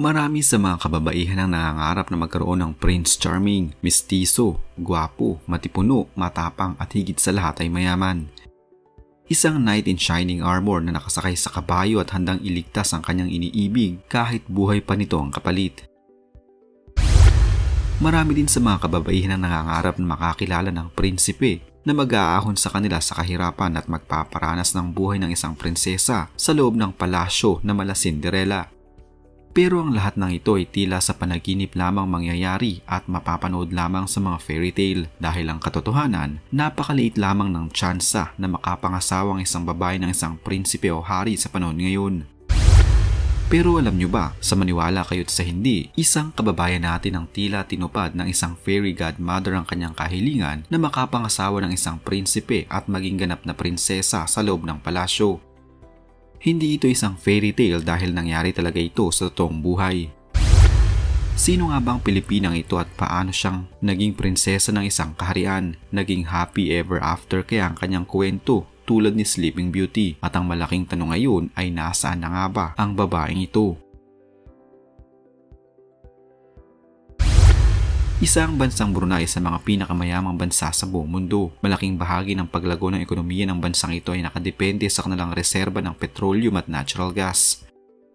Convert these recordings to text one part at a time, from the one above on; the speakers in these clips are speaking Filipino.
Marami sa mga kababaihan ang nangangarap na magkaroon ng Prince Charming, mistiso, gwapo, matipuno, matapang at higit sa lahat ay mayaman. Isang knight in shining armor na nakasakay sa kabayo at handang iligtas ang kanyang iniibig kahit buhay pa nito ang kapalit. Marami din sa mga kababaihan ang nangangarap na makakilala ng prinsipe na mag-aahon sa kanila sa kahirapan at magpaparanas ng buhay ng isang prinsesa sa loob ng palasyo na mala Cinderella. Pero ang lahat ng ito ay tila sa panaginip lamang mangyayari at mapapanood lamang sa mga fairy tale dahil ang katotohanan, napakaliit lamang ng tsansa na makapangasawa ang isang babae ng isang prinsipe o hari sa panahon ngayon. Pero alam nyo ba, sa maniwala kayo't sa hindi, isang kababayan natin ang tila tinupad ng isang fairy godmother ang kanyang kahilingan na makapangasawa ng isang prinsipe at maging ganap na prinsesa sa loob ng palasyo. Hindi ito isang fairy tale dahil nangyari talaga ito sa totoong buhay. Sino nga bang Pilipinang ito at paano siyang naging prinsesa ng isang kaharian? Naging happy ever after kaya ang kanyang kwento tulad ni Sleeping Beauty? At ang malaking tanong ngayon ay nasaan na nga ba ang babaeng ito? Isa ang bansang Brunei sa mga pinakamayamang bansa sa buong mundo. Malaking bahagi ng paglago ng ekonomiya ng bansang ito ay nakadepende sa kanilang reserba ng petroleum at natural gas.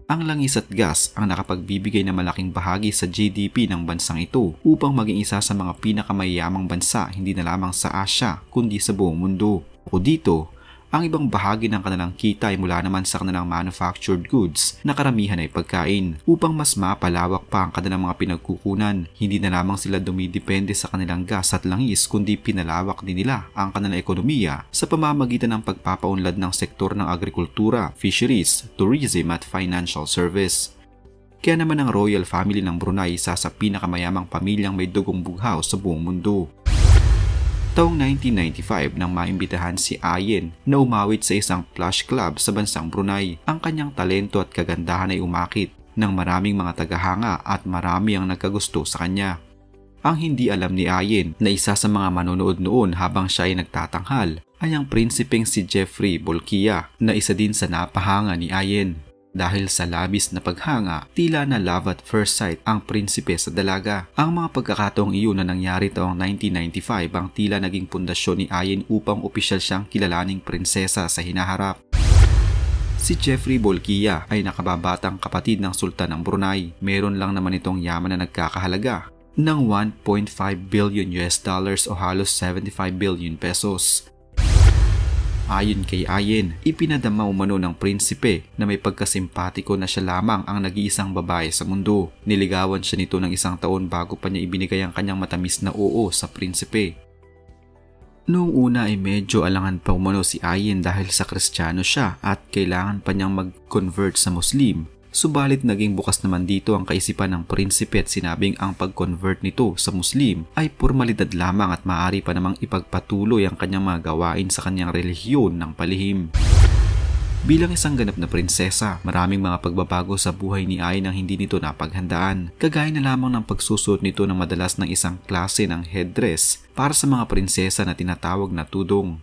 Ang langis at gas ang nakapagbibigay ng malaking bahagi sa GDP ng bansang ito upang maging isa sa mga pinakamayamang bansa hindi na lamang sa Asia kundi sa buong mundo. O dito, ang ibang bahagi ng kanilang kita ay mula naman sa kanilang manufactured goods na karamihan ay pagkain. Upang mas mapalawak pa ang kanilang mga pinagkukunan, hindi na lamang sila dumidepende sa kanilang gas at langis kundi pinalawak din nila ang kanilang ekonomiya sa pamamagitan ng pagpapaunlad ng sektor ng agrikultura, fisheries, tourism at financial service. Kaya naman ang royal family ng Brunei isa sa pinakamayamang pamilyang may dugong bughaw sa buong mundo. Taong 1995 nang maimbitahan si Ayen na umawit sa isang plush club sa bansang Brunei, ang kanyang talento at kagandahan ay umakit ng maraming mga tagahanga at marami ang nagkagusto sa kanya. Ang hindi alam ni Ayen na isa sa mga manonood noon habang siya ay nagtatanghal ay ang prinsipeng si Jeffrey Bolkiah na isa din sa napahanga ni Ayen. Dahil sa labis na paghanga, tila na love at first sight ang prinsipe sa dalaga. Ang mga pagkakataong iyon na nangyari taong 1995 ang tila naging pundasyon ni Ayen upang opisyal siyang kilalaning prinsesa sa hinaharap. Si Jeffrey Bolkiah ay nakababatang kapatid ng Sultan ng Brunei. Meron lang naman itong yaman na nagkakahalaga ng $1.5 billion o halos 75 billion pesos. Ayon kay Ayen, ipinadama umano ng prinsipe na may pagkasimpatiko na siya lamang ang nag-iisang babae sa mundo. Niligawan siya nito ng 1 taon bago pa niya ibinigay ang kanyang matamis na oo sa prinsipe. Noong una ay medyo alangan pa umano si Ayen dahil sa Kristiyano siya at kailangan pa niyang mag-convert sa Muslim. Subalit naging bukas naman dito ang kaisipan ng prinsipe at sinabing ang pag-convert nito sa Muslim ay pormalidad lamang at maaari pa namang ipagpatuloy ang kanyang mga gawain sa kanyang relihiyon ng palihim. Bilang isang ganap na prinsesa, maraming mga pagbabago sa buhay ni Ayen ang hindi nito napaghandaan. Kagaya na lamang ng pagsusuot nito ng madalas ng isang klase ng headdress para sa mga prinsesa na tinatawag na tudong.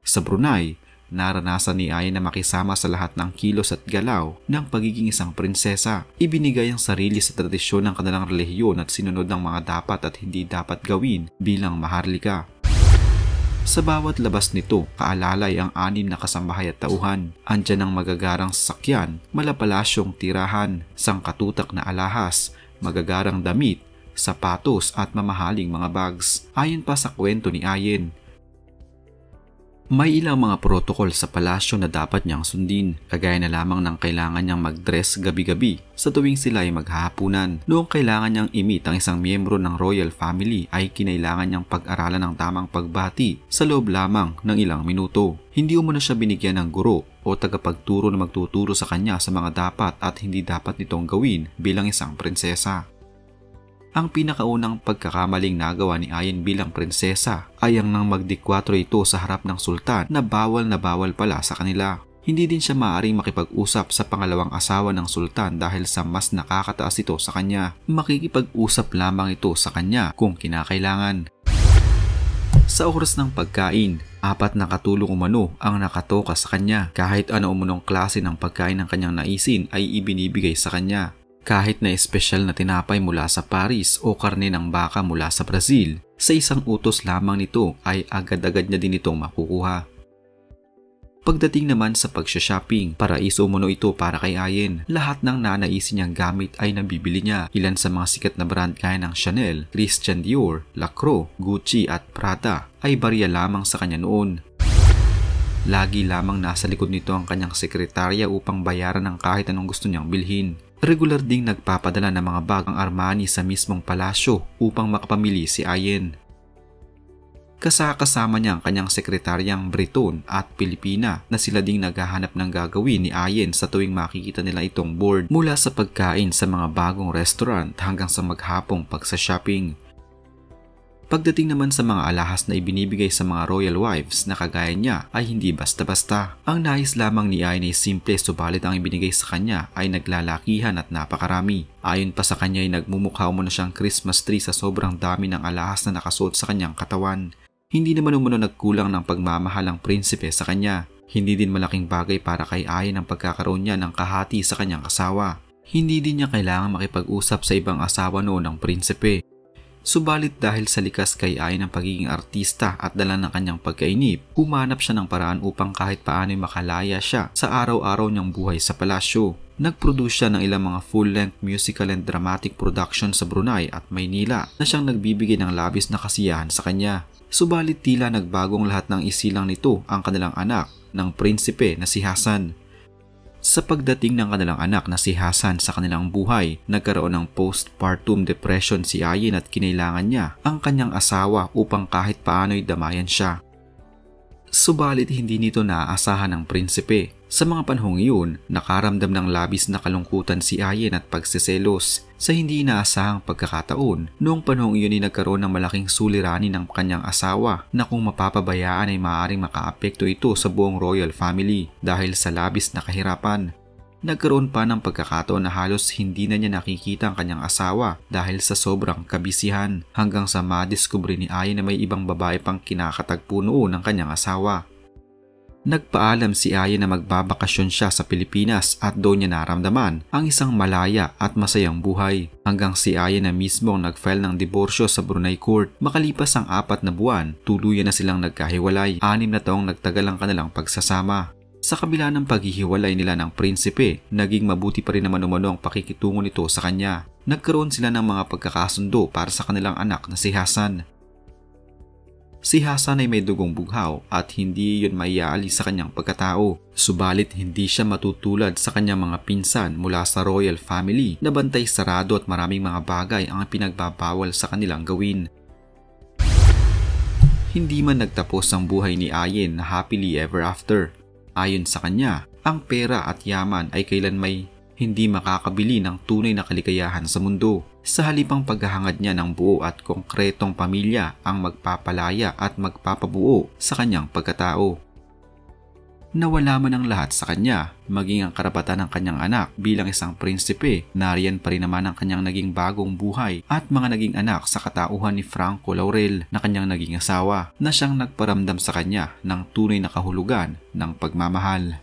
Sa Brunei, naranasan ni Ayen na makisama sa lahat ng kilos at galaw ng pagiging isang prinsesa. Ibinigay ang sarili sa tradisyon ng kanilang relihiyon at sinunod ng mga dapat at hindi dapat gawin bilang maharlika. Sa bawat labas nito, kaalalay ang 6 na kasambahay at tauhan. Andyan ang magagarang sasakyan, malapalasyong tirahan, sangkatutak na alahas, magagarang damit, sapatos at mamahaling mga bags. Ayon pa sa kwento ni Ayen, may ilang mga protokol sa palasyo na dapat niyang sundin, kagaya na lamang ng kailangan niyang mag-dress gabi-gabi sa tuwing sila ay maghahapunan. Noong kailangan niyang i-meet ang isang miyembro ng royal family ay kinailangan niyang pag-aralan ng tamang pagbati sa loob lamang ng ilang minuto. Hindi umano siya binigyan ng guro o tagapagturo na magtuturo sa kanya sa mga dapat at hindi dapat nitong gawin bilang isang prinsesa. Ang pinakaunang pagkakamaling nagawa ni Ayen bilang prinsesa ay ang nang magdikwatro ito sa harap ng sultan na bawal pala sa kanila. Hindi din siya maaaring makipag-usap sa pangalawang asawa ng sultan dahil sa mas nakakataas ito sa kanya. Makikipag-usap lamang ito sa kanya kung kinakailangan. Sa oras ng pagkain, 4 na katulong umano ang nakatoka sa kanya. Kahit ano umunong klase ng pagkain ng kanyang naisin ay ibinibigay sa kanya. Kahit na espesyal na tinapay mula sa Paris o karne ng baka mula sa Brazil, sa isang utos lamang nito ay agad-agad niya din itong makukuha. Pagdating naman sa pagsha-shopping, paraiso umano ito para kay Ayen. Lahat ng nanaisin niyang gamit ay nabibili niya. Ilan sa mga sikat na brand gaya ng Chanel, Christian Dior, Lacroix, Gucci at Prada ay barya lamang sa kanya noon. Lagi lamang nasa likod nito ang kanyang sekretarya upang bayaran ng kahit anong gusto niyang bilhin. Regular ding nagpapadala ng mga bag ang Armani sa mismong palasyo upang makapamili si Ayen. Kasama niya ang kanyang sekretaryang Breton at Pilipina na sila ding naghahanap ng gagawin ni Ayen sa tuwing makikita nila itong bored, mula sa pagkain sa mga bagong restaurant hanggang sa maghapong pagsa-shopping. Pagdating naman sa mga alahas na ibinibigay sa mga royal wives na kagaya niya ay hindi basta-basta. Ang nais lamang ni Ayen ay simple, subalit ang ibinigay sa kanya ay naglalakihan at napakarami. Ayon pa sa kanya ay nagmumukha umano siyang Christmas tree sa sobrang dami ng alahas na nakasuot sa kanyang katawan. Hindi naman umano nagkulang ng pagmamahal ang prinsipe sa kanya. Hindi din malaking bagay para kay Ayen ang pagkakaroon niya ng kahati sa kanyang asawa. Hindi din niya kailangan makipag-usap sa ibang asawa noon ng prinsipe. Subalit dahil sa likas kay Ayen ang pagiging artista at dala ng kanyang pagkainip, humanap siya ng paraan upang kahit paano'y makalaya siya sa araw-araw niyang buhay sa palasyo. Nag-produce siya ng ilang mga full-length musical and dramatic production sa Brunei at Maynila na siyang nagbibigay ng labis na kasiyahan sa kanya. Subalit tila nagbagong lahat ng isilang nito ang kanilang anak ng prinsipe na si Hassan. Sa pagdating ng kanilang anak na si Hassan sa kanilang buhay, nagkaroon ng postpartum depression si Ayen at kinailangan niya ang kanyang asawa upang kahit paano'y damayan siya. Subalit hindi nito naaasahan ng prinsipe. Sa mga panahong iyon, nakaramdam ng labis na kalungkutan si Ayen at pagsiselos. Sa hindi inaasahang pagkakataon, noong panahong iyon ay nagkaroon ng malaking suliranin ng kanyang asawa na kung mapapabayaan ay maaaring makaapekto ito sa buong royal family dahil sa labis na kahirapan. Nagkaroon pa ng pagkakataon na halos hindi na niya nakikita ang kanyang asawa dahil sa sobrang kabisihan, hanggang sa madiskubre ni Ayen na may ibang babae pang kinakatagpo noon ng kanyang asawa. Nagpaalam si Ayen na magbabakasyon siya sa Pilipinas at doon niya naramdaman ang isang malaya at masayang buhay, hanggang si Ayen na mismo ang nag-file ng diborsyo sa Brunei Court. Makalipas ang 4 na buwan, tuluyan na silang nagkahiwalay. 6 na taong nagtagal ang kanilang pagsasama. Sa kabila ng paghihiwalay nila ng prinsipe, naging mabuti pa rin naman umano ang pakikitungo nito sa kanya. Nagkaroon sila ng mga pagkakasundo para sa kanilang anak na si Hassan. Si Hassan ay may dugong bughaw at hindi yun maiaalis sa kanyang pagkatao. Subalit hindi siya matutulad sa kanyang mga pinsan mula sa royal family na bantay sarado at maraming mga bagay ang pinagbabawal sa kanilang gawin. Hindi man nagtapos ang buhay ni Ayen na happily ever after. Ayon sa kanya, ang pera at yaman ay kailanmay hindi makakabili ng tunay na kaligayahan sa mundo. Sa halipang paghahangad niya ng buo at konkretong pamilya ang magpapalaya at magpapabuo sa kanyang pagkatao. Nawala man ang lahat sa kanya, maging ang karapatan ng kanyang anak bilang isang prinsipe, nariyan pa rin naman ang kanyang naging bagong buhay at mga naging anak sa katauhan ni Franco Laurel na kanyang naging asawa, na siyang nagparamdam sa kanya ng tunay na kahulugan ng pagmamahal.